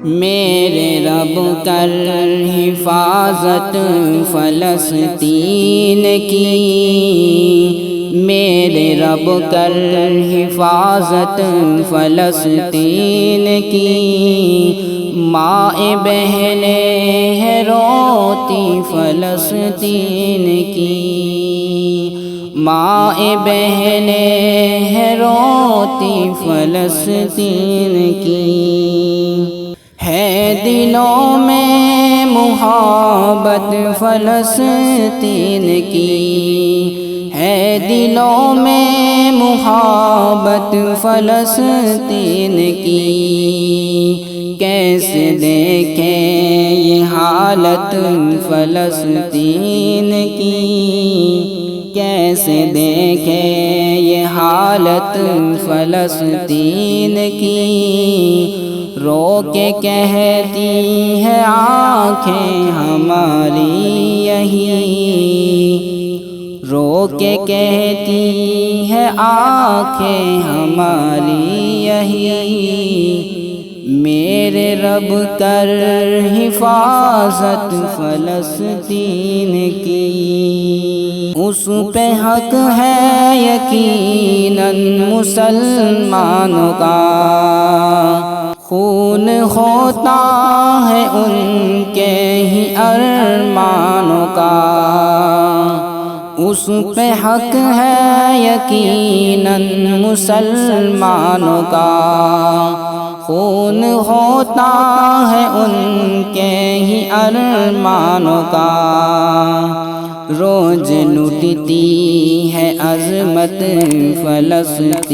میرے رب کر حفاظت فلسطین کی، میرے رب کر حفاظت فلسطین کی، ماں بہنیں ہیں روتی فلسطین کی، ماں بہنیں ہیں روتی فلسطین کی، ہے دلوں میں محبت فلسطین کی، ہے دلوں میں محبت فلسطین کی، کیسے دیکھیں یہ حالت فلسطین کی، کیسے دیکھیں یہ حالت فلسطین کی، رو کے کہتی ہے آنکھیں ہماری یہی، رو کے کہتی ہے آنکھیں ہماری یہی، میرے رب کر حفاظت فلسطین کی، اس پہ حق ہے یقیناً مسلمانوں کا، خون ہوتا ہے ان کے ہی ارمانوں کا، اس پہ حق ہے یقیناً مسلمانوں کا، خون ہوتا ہے ان کے ہی ارمانوں کا، روز لٹتی ہے عظمت فلسطین